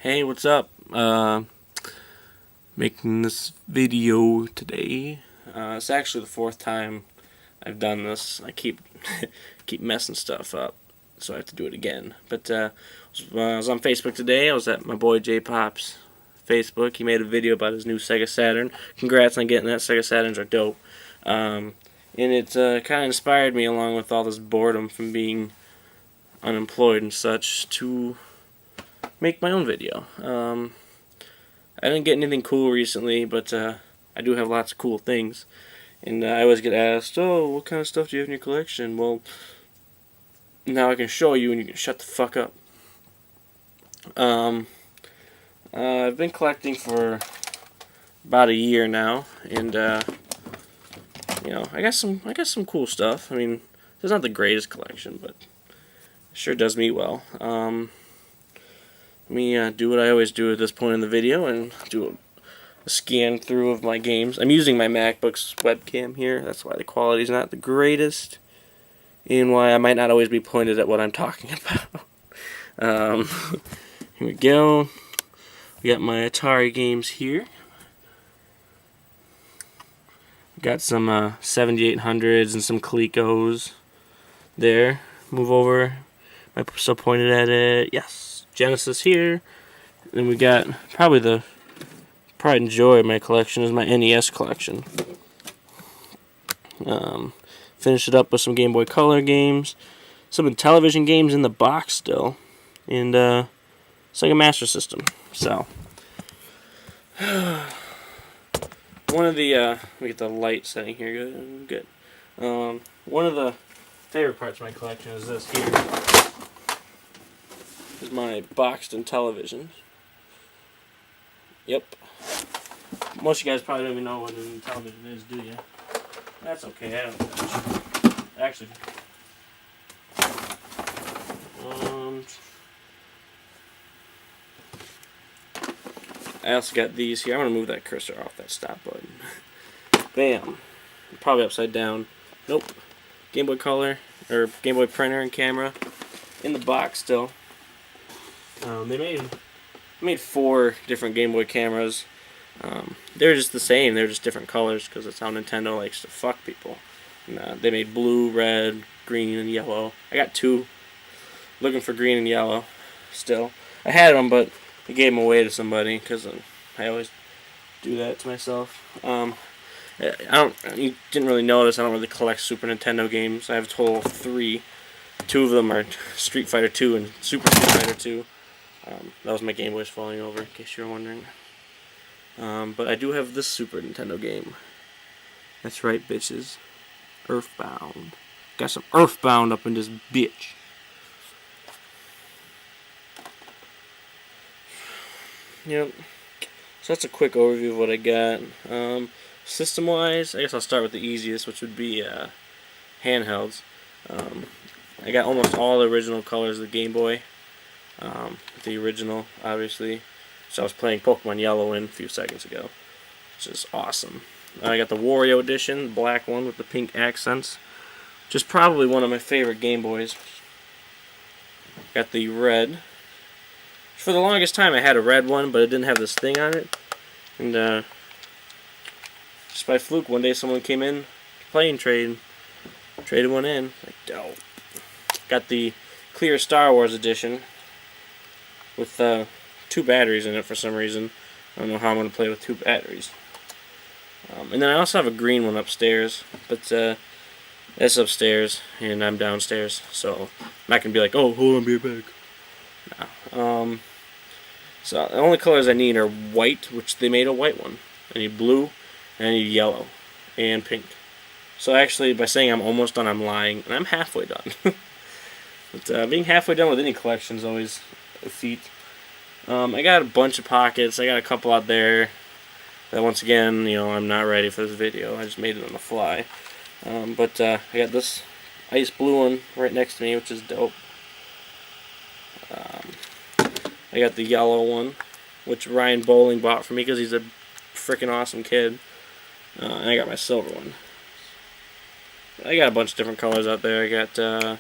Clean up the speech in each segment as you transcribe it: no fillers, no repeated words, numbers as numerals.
Hey, what's up? Making this video today. It's actually the fourth time I've done this. I keep keep messing stuff up, so I have to do it again. But I was on Facebook today. I was at my boy J Pop's Facebook. He made a video about his new Sega Saturn. Congrats on getting that. Sega Saturns are dope. And it kind of inspired me, along with all this boredom from being unemployed and such, to make my own video. I didn't get anything cool recently, but I do have lots of cool things. And I always get asked, oh, what kind of stuff do you have in your collection? Well, now I can show you and you can shut the fuck up. I've been collecting for about a year now, and you know, I got some cool stuff. I mean, it's not the greatest collection, but it sure does me well. Let me do what I always do at this point in the video and do a scan through of my games. I'm using my MacBook's webcam here. That's why the quality's not the greatest, and why I might not always be pointed at what I'm talking about. Here we go. We got my Atari games here. Got some 7800s and some Colecos there. Move over. Am I still pointed at it? Yes. Genesis here. Then we got probably the pride and joy of my collection is my NES collection. Finished it up with some Game Boy Color games, some television games in the box still, and Sega Master System. So one of the let me get the light setting here. Good. One of the favorite parts of my collection is this here. Is my boxed-in television. Yep. Most of you guys probably don't even know what a television is, do you? That's okay. I don't know. Actually. I also got these here. I'm going to move that cursor off that stop button. Bam. Probably upside down. Nope. Game Boy Color, or Game Boy printer and camera. In the box still. They made 4 different Game Boy cameras. They're just the same. They're just different colors because that's how Nintendo likes to fuck people. And, they made blue, red, green, and yellow. I got 2. Looking for green and yellow still. I had them, but I gave them away to somebody because I always do that to myself. You didn't really notice, I don't really collect Super Nintendo games. I have a total of 3. 2 of them are Street Fighter 2 and Super Street Fighter 2. That was my Game Boys falling over, in case you were wondering. But I do have this Super Nintendo game. That's right, bitches. Earthbound. Got some Earthbound up in this bitch. Yep. So that's a quick overview of what I got. System-wise, I guess I'll start with the easiest, which would be handhelds. I got almost all the original colors of the Game Boy. The original, obviously. So I was playing Pokemon Yellow in a few seconds ago, which is awesome. I got the Wario edition, the black one with the pink accents, which is probably one of my favorite Game Boys. Got the red. For the longest time I had a red one, but it didn't have this thing on it. And just by fluke, one day someone came in, playing trade, traded one in. Like, dope. Got the clear Star Wars edition with 2 batteries in it for some reason. I don't know how I'm going to play with 2 batteries. And then I also have a green one upstairs, but it's upstairs and I'm downstairs, so I'm not going to be like, oh, hold on, be right back. No. So the only colors I need are white, which they made a white one. I need blue, and I need yellow, and pink. So actually, by saying I'm almost done, I'm lying, and I'm halfway done. But being halfway done with any collection is always a feat. I got a bunch of pockets. I got a couple out there that, once again, you know, I'm not ready for this video. I just made it on the fly. But I got this ice blue one right next to me, which is dope. I got the yellow one, which Ryan Bowling bought for me because he's a freaking awesome kid. And I got my silver one. I got a bunch of different colors out there. I got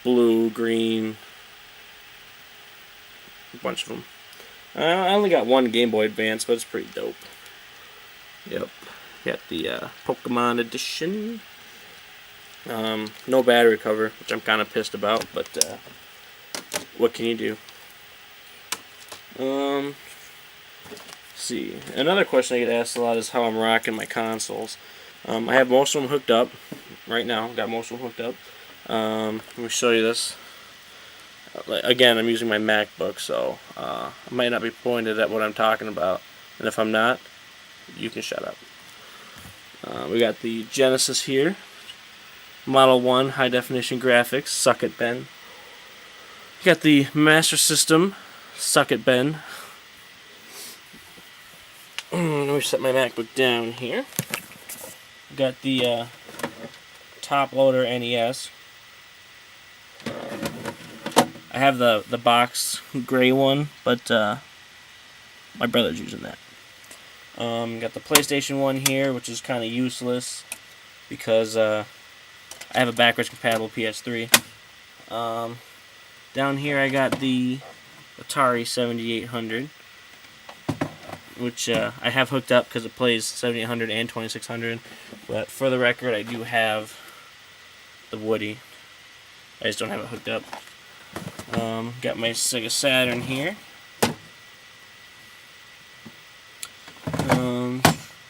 blue, green, a bunch of them. I only got one Game Boy Advance, but it's pretty dope. Yep. Got the Pokemon Edition. No battery cover, which I'm kind of pissed about, but what can you do? Let's see. Another question I get asked a lot is how I'm rocking my consoles. I have most of them hooked up right now. Got most of them hooked up. Let me show you this. Again, I'm using my MacBook, so I might not be pointed at what I'm talking about. And if I'm not, you can shut up. We got the Genesis here. Model 1 high definition graphics. Suck it, Ben. You got the Master System. Suck it, Ben. Let me set my MacBook down here. Got the top loader NES. I have the box gray one, but my brother's using that. Got the PlayStation 1 here, which is kind of useless because I have a backwards compatible PS3. Down here I got the Atari 7800, which I have hooked up because it plays 7800 and 2600. But for the record, I do have the Woody. I just don't have it hooked up. Got my Sega Saturn here.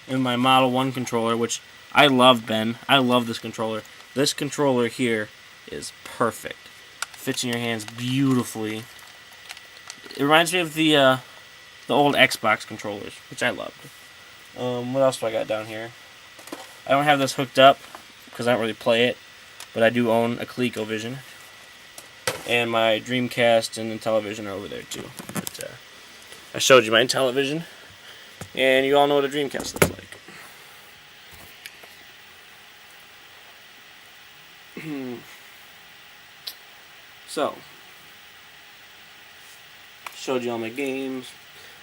And my Model 1 controller, which I love, Ben. I love this controller. This controller here is perfect. Fits in your hands beautifully. It reminds me of the old Xbox controllers, which I loved. What else do I got down here? I don't have this hooked up because I don't really play it, but I do own a ColecoVision. And my Dreamcast and Intellivision are over there too. But, I showed you my Intellivision, and you all know what a Dreamcast looks like. So, showed you all my games.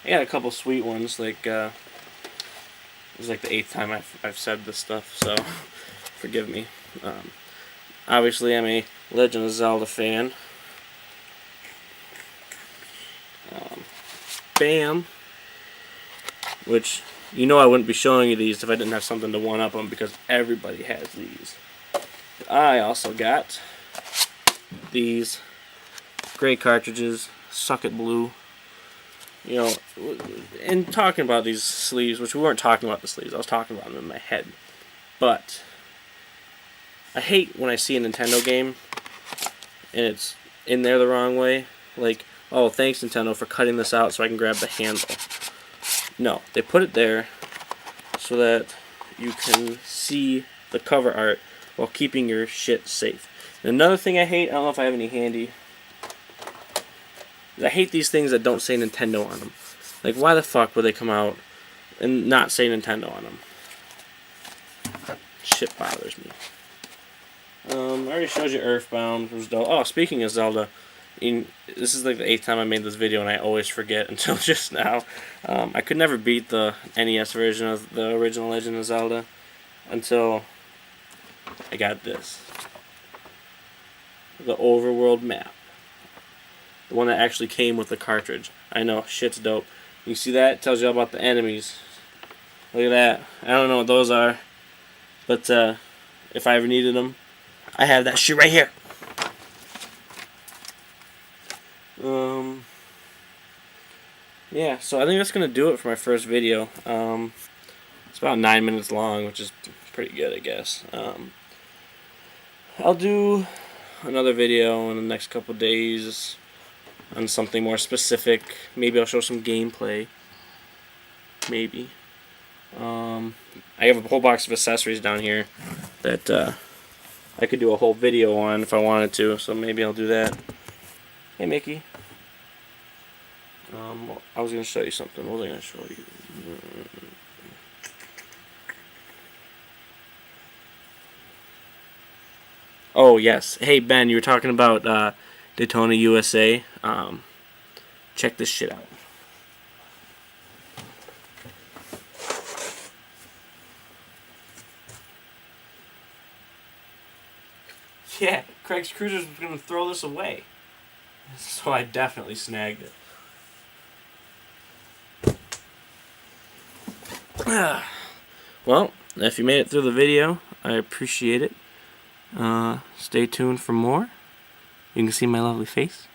I got a couple sweet ones, like this is like the 8th time I've said this stuff, so forgive me. Obviously, I'm a Legend of Zelda fan. Bam, which you know I wouldn't be showing you these if I didn't have something to one up them because everybody has these. I also got these gray cartridges, Suck It Blue. You know, in talking about these sleeves, which we weren't talking about the sleeves, I was talking about them in my head. But I hate when I see a Nintendo game and it's in there the wrong way. Like, oh, thanks Nintendo for cutting this out so I can grab the handle. No, they put it there so that you can see the cover art while keeping your shit safe. And another thing I hate, I don't know if I have any handy, is I hate these things that don't say Nintendo on them. Like, why the fuck would they come out and not say Nintendo on them? Shit bothers me. I already showed you Earthbound. Was dope. Oh, speaking of Zelda, this is like the 8th time I made this video and I always forget until just now. I could never beat the NES version of the original Legend of Zelda until I got this. The overworld map. The one that actually came with the cartridge. I know, shit's dope. You see that? It tells you all about the enemies. Look at that. I don't know what those are. But if I ever needed them, I have that shit right here. Yeah, so I think that's going to do it for my first video. It's about 9 minutes long, which is pretty good, I guess. I'll do another video in the next couple days on something more specific. Maybe I'll show some gameplay. Maybe. I have a whole box of accessories down here that I could do a whole video on if I wanted to, so maybe I'll do that. Hey, Mickey. I was going to show you something. What was I going to show you? Oh, yes. Hey, Ben, you were talking about Daytona, USA. Check this shit out. Yeah, Craig's Cruisers was going to throw this away. So I definitely snagged it. Well, if you made it through the video, I appreciate it. Stay tuned for more. You can see my lovely face.